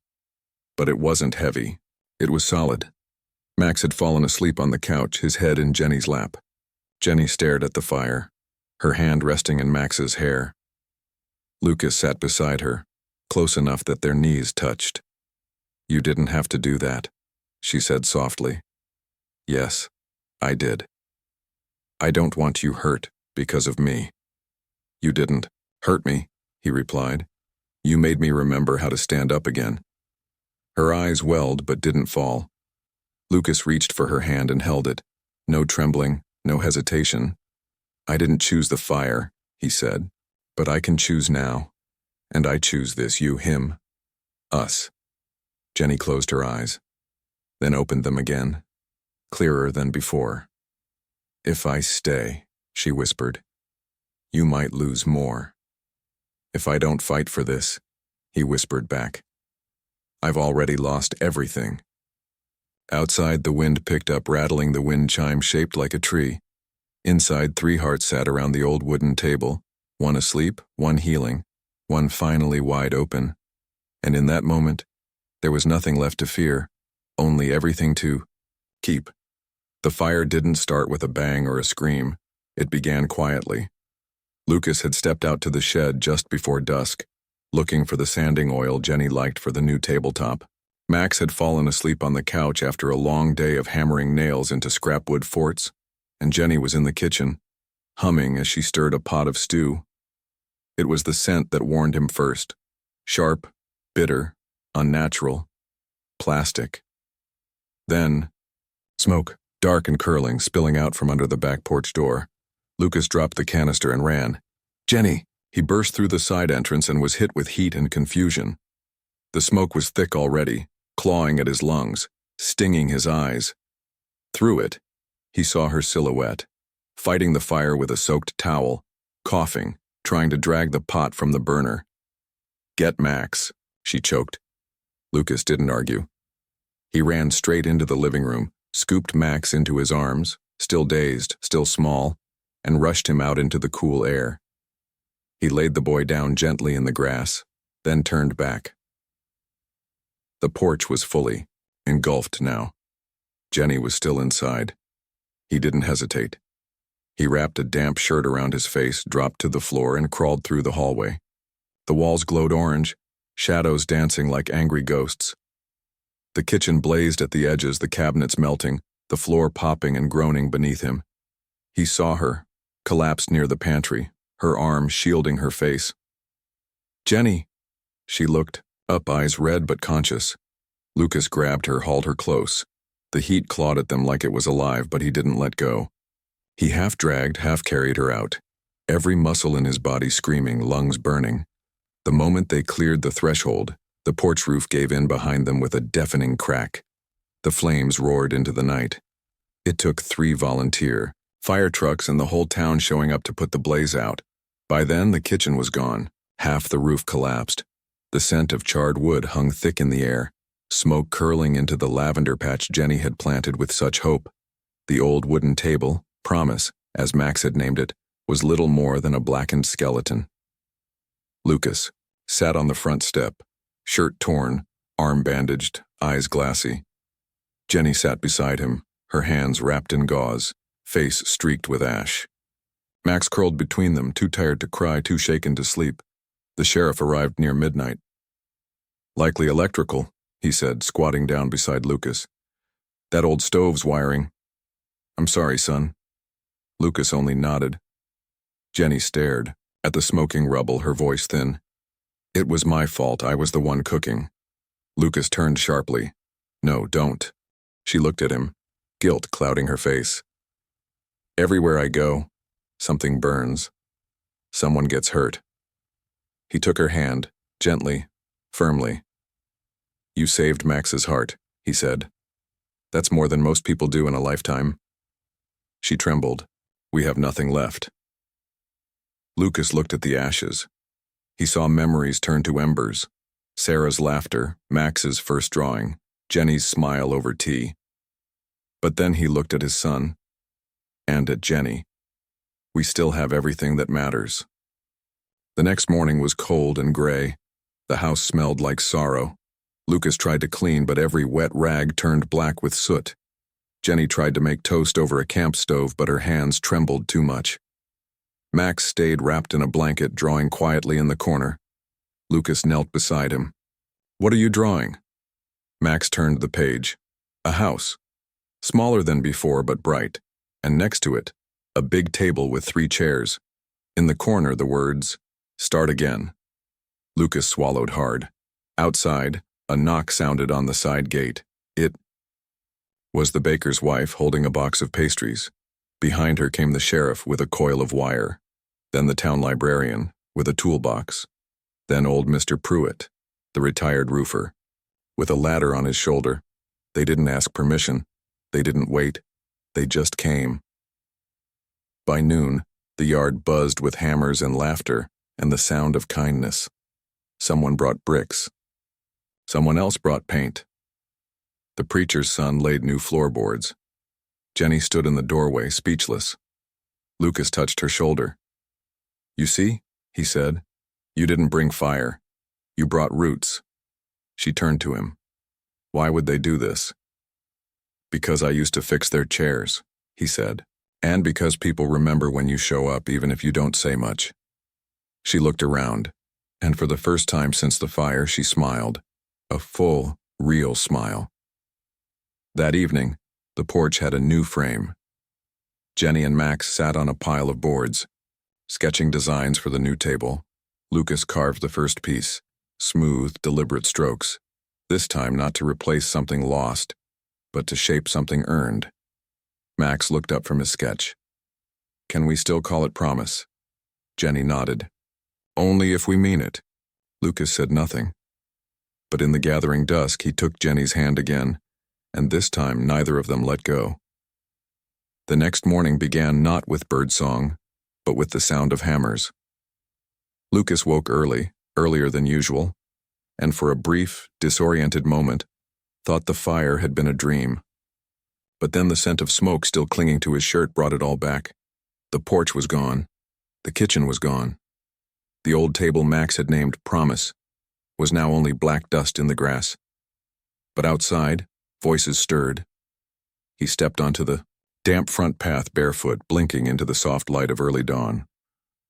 But it wasn't heavy. It was solid. Max had fallen asleep on the couch, his head in Jenny's lap. Jenny stared at the fire, her hand resting in Max's hair. Lucas sat beside her, close enough that their knees touched. "You didn't have to do that," she said softly. "Yes, I did. I don't want you hurt because of me." "You didn't hurt me," he replied. "You made me remember how to stand up again." Her eyes welled but didn't fall. Lucas reached for her hand and held it. No trembling, no hesitation. "I didn't choose the fire," he said, "but I can choose now. And I choose this, you, him, us." Jenny closed her eyes, then opened them again, clearer than before. "If I stay," she whispered, "you might lose more." "If I don't fight for this," he whispered back, "I've already lost everything." Outside, the wind picked up, rattling the wind chime shaped like a tree. Inside, 3 hearts sat around the old wooden table, one asleep, one healing, one finally wide open. And in that moment, there was nothing left to fear, only everything to keep. The fire didn't start with a bang or a scream. It began quietly. Lucas had stepped out to the shed just before dusk, looking for the sanding oil Jenny liked for the new tabletop. Max had fallen asleep on the couch after a long day of hammering nails into scrapwood forts, and Jenny was in the kitchen, humming as she stirred a pot of stew. It was the scent that warned him first. Sharp, bitter, unnatural, plastic. Then, smoke, dark and curling, spilling out from under the back porch door. Lucas dropped the canister and ran. "Jenny!" He burst through the side entrance and was hit with heat and confusion. The smoke was thick already, clawing at his lungs, stinging his eyes. Through it, he saw her silhouette, fighting the fire with a soaked towel, coughing, trying to drag the pot from the burner. "Get Max," she choked. Lucas didn't argue. He ran straight into the living room, scooped Max into his arms, still dazed, still small, and rushed him out into the cool air. He laid the boy down gently in the grass, then turned back. The porch was fully engulfed now. Jenny was still inside. He didn't hesitate. He wrapped a damp shirt around his face, dropped to the floor, and crawled through the hallway. The walls glowed orange, shadows dancing like angry ghosts. The kitchen blazed at the edges, the cabinets melting, the floor popping and groaning beneath him. He saw her, collapsed near the pantry, her arm shielding her face. "Jenny!" She looked, up, eyes red but conscious. Lucas grabbed her, hauled her close. The heat clawed at them like it was alive, but he didn't let go. He half dragged, half carried her out, every muscle in his body screaming, lungs burning. The moment they cleared the threshold, the porch roof gave in behind them with a deafening crack. The flames roared into the night. It took 3 volunteer fire trucks and the whole town showing up to put the blaze out. By then, the kitchen was gone. Half the roof collapsed. The scent of charred wood hung thick in the air, smoke curling into the lavender patch Jenny had planted with such hope. The old wooden table, Promise, as Max had named it, was little more than a blackened skeleton. Lucas sat on the front step, shirt torn, arm bandaged, eyes glassy. Jenny sat beside him, her hands wrapped in gauze, face streaked with ash. Max curled between them, too tired to cry, too shaken to sleep. The sheriff arrived near midnight. "Likely electrical," he said, squatting down beside Lucas. "That old stove's wiring." "I'm sorry, son." Lucas only nodded. Jenny stared at the smoking rubble, her voice thin. "It was my fault. I was the one cooking." Lucas turned sharply. "No, don't." She looked at him, guilt clouding her face. "Everywhere I go, something burns. Someone gets hurt." He took her hand, gently, firmly. "You saved Max's heart," he said. "That's more than most people do in a lifetime." She trembled. "We have nothing left." Lucas looked at the ashes. He saw memories turn to embers. Sarah's laughter, Max's first drawing, Jenny's smile over tea. But then he looked at his son, and at Jenny. "We still have everything that matters." The next morning was cold and gray. The house smelled like sorrow. Lucas tried to clean, but every wet rag turned black with soot. Jenny tried to make toast over a camp stove, but her hands trembled too much. Max stayed wrapped in a blanket, drawing quietly in the corner. Lucas knelt beside him. "What are you drawing?" Max turned the page. A house. Smaller than before, but bright. And next to it, a big table with 3 chairs. In the corner, the words, "Start again." Lucas swallowed hard. Outside, a knock sounded on the side gate. It was the baker's wife holding a box of pastries. Behind her came the sheriff with a coil of wire. Then the town librarian with a toolbox. Then old Mr. Pruitt, the retired roofer, with a ladder on his shoulder. They didn't ask permission. They didn't wait. They just came. By noon, the yard buzzed with hammers and laughter and the sound of kindness. Someone brought bricks. Someone else brought paint. The preacher's son laid new floorboards. Jenny stood in the doorway, speechless. Lucas touched her shoulder. "You see," he said, "you didn't bring fire. You brought roots." She turned to him. "Why would they do this?" "Because I used to fix their chairs," he said. "And because people remember when you show up, even if you don't say much." She looked around, and for the first time since the fire, she smiled. A full, Real smile. That evening, the porch had a new frame. Jenny and Max sat on a pile of boards, sketching designs for the new table. Lucas carved the first piece, smooth, deliberate strokes, this time not to replace something lost, but to shape something earned. Max looked up from his sketch. "Can we still call it promise?" Jenny nodded. "Only if we mean it." Lucas said nothing. But in the gathering dusk, he took Jenny's hand again, and this time neither of them let go. The next morning began not with birdsong, but with the sound of hammers. Lucas woke early, earlier than usual, and for a brief, disoriented moment, thought the fire had been a dream. But then the scent of smoke still clinging to his shirt brought it all back. The porch was gone. The kitchen was gone. The old table Max had named Promise was now only black dust in the grass. But outside, voices stirred. He stepped onto the damp front path barefoot, blinking into the soft light of early dawn.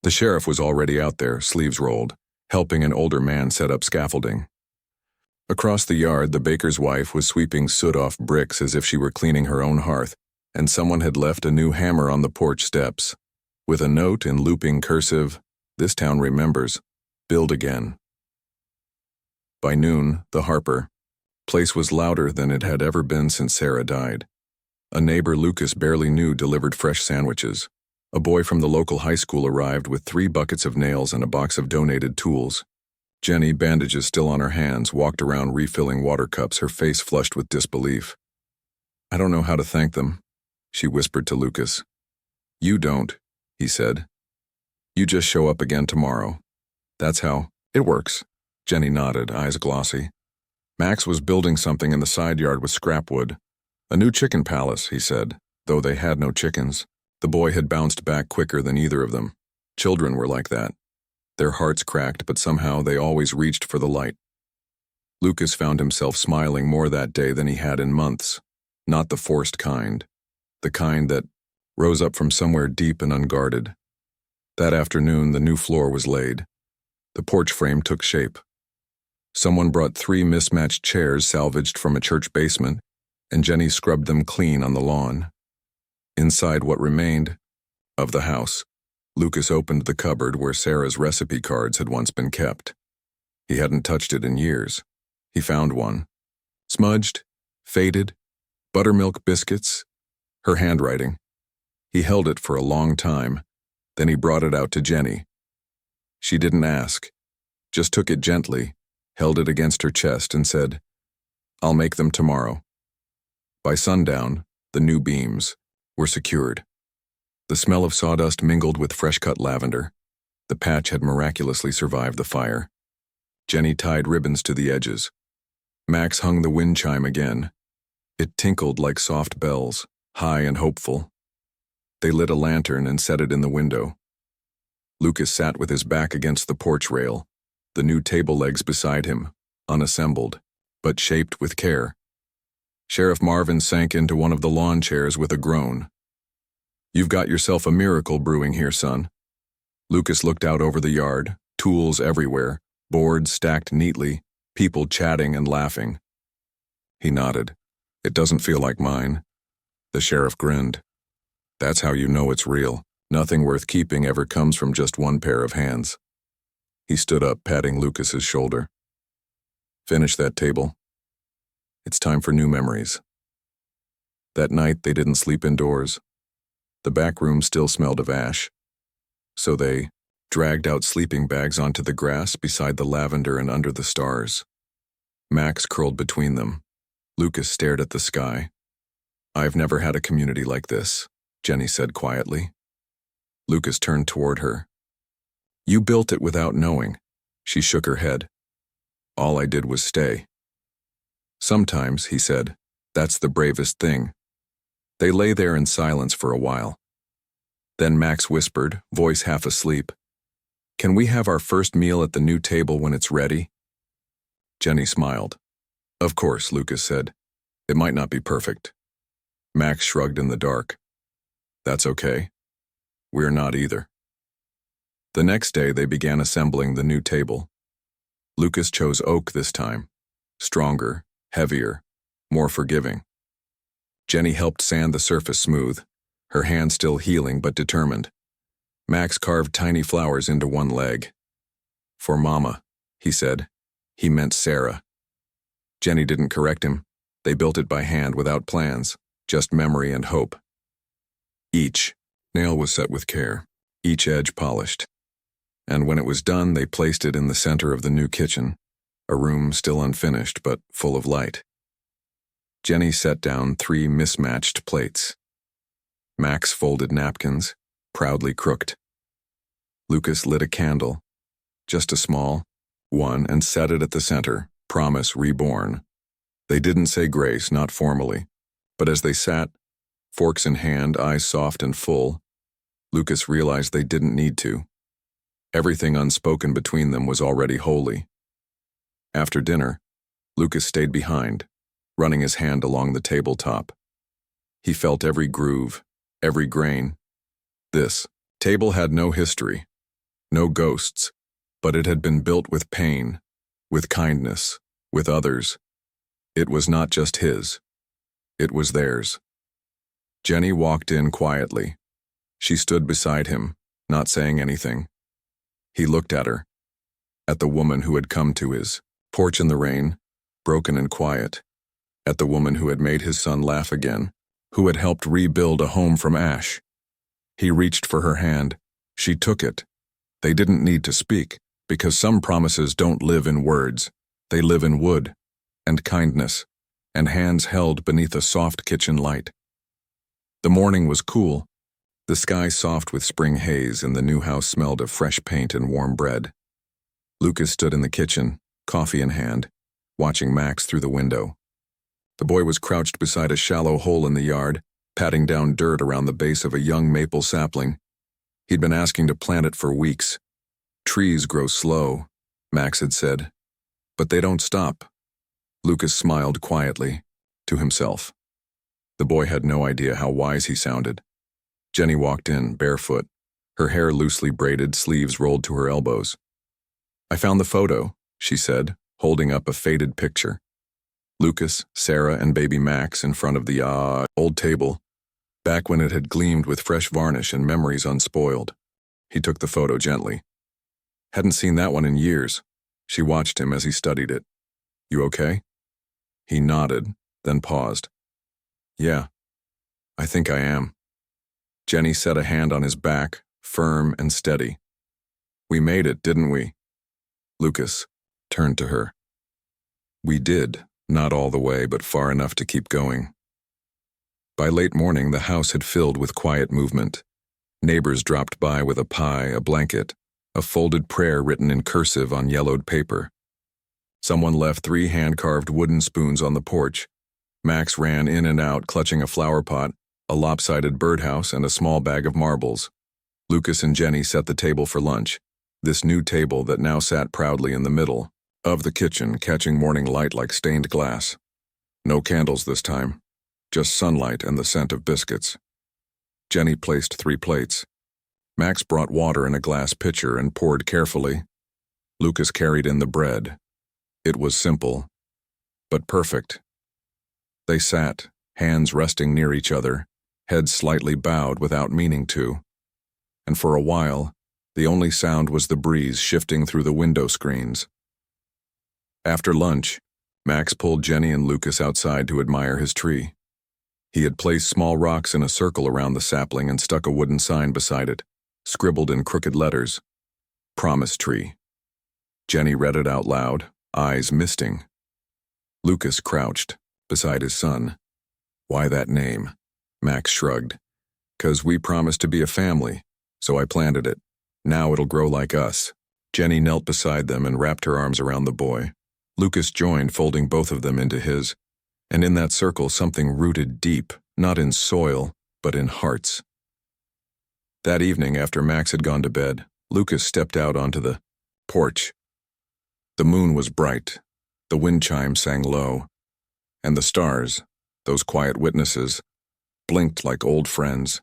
The sheriff was already out there, sleeves rolled, helping an older man set up scaffolding. Across the yard, the baker's wife was sweeping soot off bricks as if she were cleaning her own hearth, and someone had left a new hammer on the porch steps, with a note in looping cursive, "This town remembers. Build again." By noon, the Harper place was louder than it had ever been since Sarah died. A neighbor Lucas barely knew delivered fresh sandwiches. A boy from the local high school arrived with 3 buckets of nails and a box of donated tools. Jenny, bandages still on her hands, walked around refilling water cups, her face flushed with disbelief. "I don't know how to thank them," she whispered to Lucas. "You don't," he said. "You just show up again tomorrow. That's how it works." Jenny nodded, eyes glossy. Max was building something in the side yard with scrap wood. "A new chicken palace," he said, though they had no chickens. The boy had bounced back quicker than either of them. Children were like that. Their hearts cracked, but somehow they always reached for the light. Lucas found himself smiling more that day than he had in months. Not the forced kind. The kind that rose up from somewhere deep and unguarded. That afternoon, the new floor was laid. The porch frame took shape. Someone brought 3 mismatched chairs salvaged from a church basement, and Jenny scrubbed them clean on the lawn. Inside what remained of the house, Lucas opened the cupboard where Sarah's recipe cards had once been kept. He hadn't touched it in years. He found one. Smudged, faded, buttermilk biscuits, her handwriting. He held it for a long time, then he brought it out to Jenny. She didn't ask, just took it gently, held it against her chest and said, "I'll make them tomorrow." By sundown, the new beams were secured. The smell of sawdust mingled with fresh-cut lavender. The patch had miraculously survived the fire. Jenny tied ribbons to the edges. Max hung the wind chime again. It tinkled like soft bells, high and hopeful. They lit a lantern and set it in the window. Lucas sat with his back against the porch rail, the new table legs beside him, unassembled, but shaped with care. Sheriff Marvin sank into one of the lawn chairs with a groan. "You've got yourself a miracle brewing here, son." Lucas looked out over the yard, tools everywhere, boards stacked neatly, people chatting and laughing. He nodded. "It doesn't feel like mine." The sheriff grinned. "That's how you know it's real. Nothing worth keeping ever comes from just one pair of hands." He stood up, patting Lucas's shoulder. "Finish that table. It's time for new memories." That night they didn't sleep indoors. The back room still smelled of ash. So they dragged out sleeping bags onto the grass beside the lavender and under the stars. Max curled between them. Lucas stared at the sky. "I've never had a community like this," Jenny said quietly. Lucas turned toward her. "You built it without knowing." She shook her head. "All I did was stay." "Sometimes," he said, "that's the bravest thing." They lay there in silence for a while. Then Max whispered, voice half asleep, "Can we have our first meal at the new table when it's ready?" Jenny smiled. "Of course," Lucas said. "It might not be perfect." Max shrugged in the dark. "That's okay. We're not either." The next day they began assembling the new table. Lucas chose oak this time, stronger, heavier, more forgiving. Jenny helped sand the surface smooth, her hand still healing but determined. Max carved tiny flowers into one leg. "For Mama," he said. He meant Sarah. Jenny didn't correct him. They built it by hand without plans, just memory and hope. Each nail was set with care, each edge polished. And when it was done, they placed it in the center of the new kitchen, a room still unfinished but full of light. Jenny set down 3 mismatched plates. Max folded napkins, proudly crooked. Lucas lit a candle, just a small one, and set it at the center, promise reborn. They didn't say grace, not formally, but as they sat, forks in hand, eyes soft and full, Lucas realized they didn't need to. Everything unspoken between them was already holy. After dinner, Lucas stayed behind, running his hand along the tabletop. He felt every groove, every grain. This table had no history, no ghosts, but it had been built with pain, with kindness, with others. It was not just his. It was theirs. Jenny walked in quietly. She stood beside him, not saying anything. He looked at her, at the woman who had come to his porch in the rain, broken and quiet, at the woman who had made his son laugh again, who had helped rebuild a home from ash. He reached for her hand. She took it. They didn't need to speak, because some promises don't live in words. They live in wood, and kindness, and hands held beneath a soft kitchen light. The morning was cool, the sky soft with spring haze, and the new house smelled of fresh paint and warm bread. Lucas stood in the kitchen, coffee in hand, watching Max through the window. The boy was crouched beside a shallow hole in the yard, patting down dirt around the base of a young maple sapling. He'd been asking to plant it for weeks. "Trees grow slow," Max had said, "but they don't stop." Lucas smiled quietly, to himself. The boy had no idea how wise he sounded. Jenny walked in, barefoot, her hair loosely braided, sleeves rolled to her elbows. "I found the photo," she said, holding up a faded picture. Lucas, Sarah, and baby Max in front of the old table, back when it had gleamed with fresh varnish and memories unspoiled. He took the photo gently. "Hadn't seen that one in years." She watched him as he studied it. "You okay?" He nodded, then paused. "Yeah, I think I am." Jenny set a hand on his back, firm and steady. "We made it, didn't we?" Lucas turned to her. "We did, not all the way, but far enough to keep going." By late morning, the house had filled with quiet movement. Neighbors dropped by with a pie, a blanket, a folded prayer written in cursive on yellowed paper. Someone left 3 hand-carved wooden spoons on the porch. Max ran in and out, clutching a flower pot, a lopsided birdhouse, and a small bag of marbles. Lucas and Jenny set the table for lunch, this new table that now sat proudly in the middle of the kitchen, catching morning light like stained glass. No candles this time, just sunlight and the scent of biscuits. Jenny placed 3 plates. Max brought water in a glass pitcher and poured carefully. Lucas carried in the bread. It was simple, but perfect. They sat, hands resting near each other, heads slightly bowed without meaning to. And for a while, the only sound was the breeze shifting through the window screens. After lunch, Max pulled Jenny and Lucas outside to admire his tree. He had placed small rocks in a circle around the sapling and stuck a wooden sign beside it, scribbled in crooked letters, "Promise Tree." Jenny read it out loud, eyes misting. Lucas crouched beside his son. "Why that name?" Max shrugged. "'Cause we promised to be a family, so I planted it. Now it'll grow like us." Jenny knelt beside them and wrapped her arms around the boy. Lucas joined, folding both of them into his. And in that circle, something rooted deep, not in soil, but in hearts. That evening, after Max had gone to bed, Lucas stepped out onto the porch. The moon was bright, the wind chime sang low, and the stars, those quiet witnesses, blinked like old friends.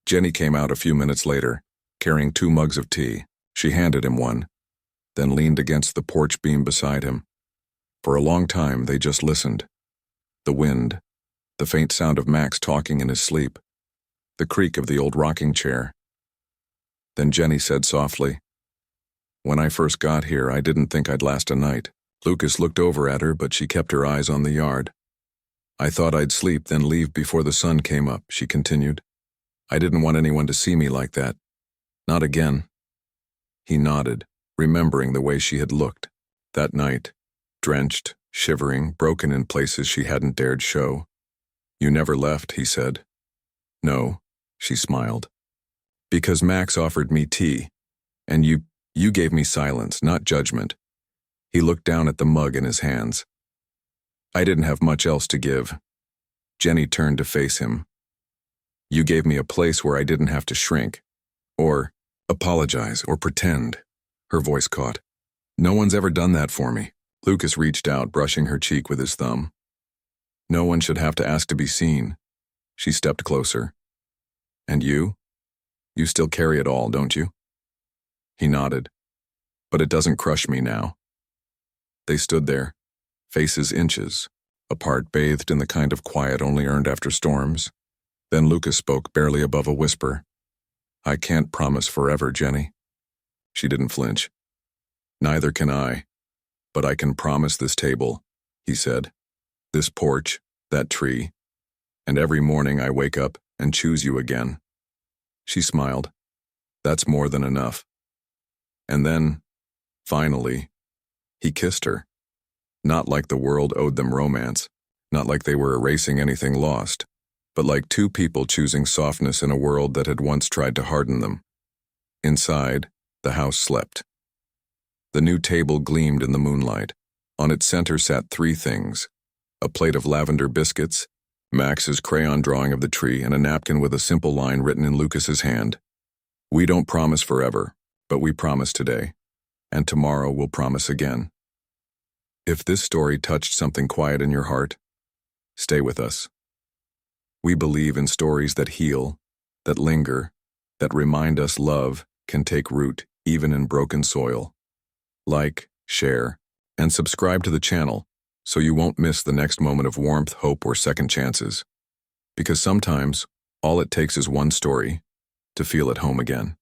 Jenny came out a few minutes later, carrying 2 mugs of tea. She handed him one, then leaned against the porch beam beside him. For a long time, they just listened. The wind, the faint sound of Max talking in his sleep, the creak of the old rocking chair. Then Jenny said softly, "When I first got here, I didn't think I'd last a night." Lucas looked over at her, but she kept her eyes on the yard. "I thought I'd sleep, then leave before the sun came up," she continued. "I didn't want anyone to see me like that. Not again." He nodded, remembering the way she had looked that night, drenched, shivering, broken in places she hadn't dared show. "You never left," he said. "No," she smiled. "Because Max offered me tea, and you gave me silence, not judgment." He looked down at the mug in his hands. "I didn't have much else to give." Jenny turned to face him. "You gave me a place where I didn't have to shrink, or apologize, or pretend." Her voice caught. "No one's ever done that for me." Lucas reached out, brushing her cheek with his thumb. "No one should have to ask to be seen." She stepped closer. "And you? You still carry it all, don't you?" He nodded. "But it doesn't crush me now." They stood there, faces inches apart, bathed in the kind of quiet only earned after storms. Then Lucas spoke, barely above a whisper. "I can't promise forever, Jenny." She didn't flinch. "Neither can I. But I can promise this table," he said. "This porch, that tree. And every morning I wake up and choose you again." She smiled. "That's more than enough." And then, finally, he kissed her. Not like the world owed them romance, not like they were erasing anything lost, but like two people choosing softness in a world that had once tried to harden them. Inside, the house slept. The new table gleamed in the moonlight. On its center sat three things: a plate of lavender biscuits, Max's crayon drawing of the tree, and a napkin with a simple line written in Lucas's hand. "We don't promise forever, but we promise today, and tomorrow we'll promise again." If this story touched something quiet in your heart, stay with us. We believe in stories that heal, that linger, that remind us love can take root even in broken soil. Like, share, and subscribe to the channel so you won't miss the next moment of warmth, hope, or second chances. Because sometimes, all it takes is one story to feel at home again.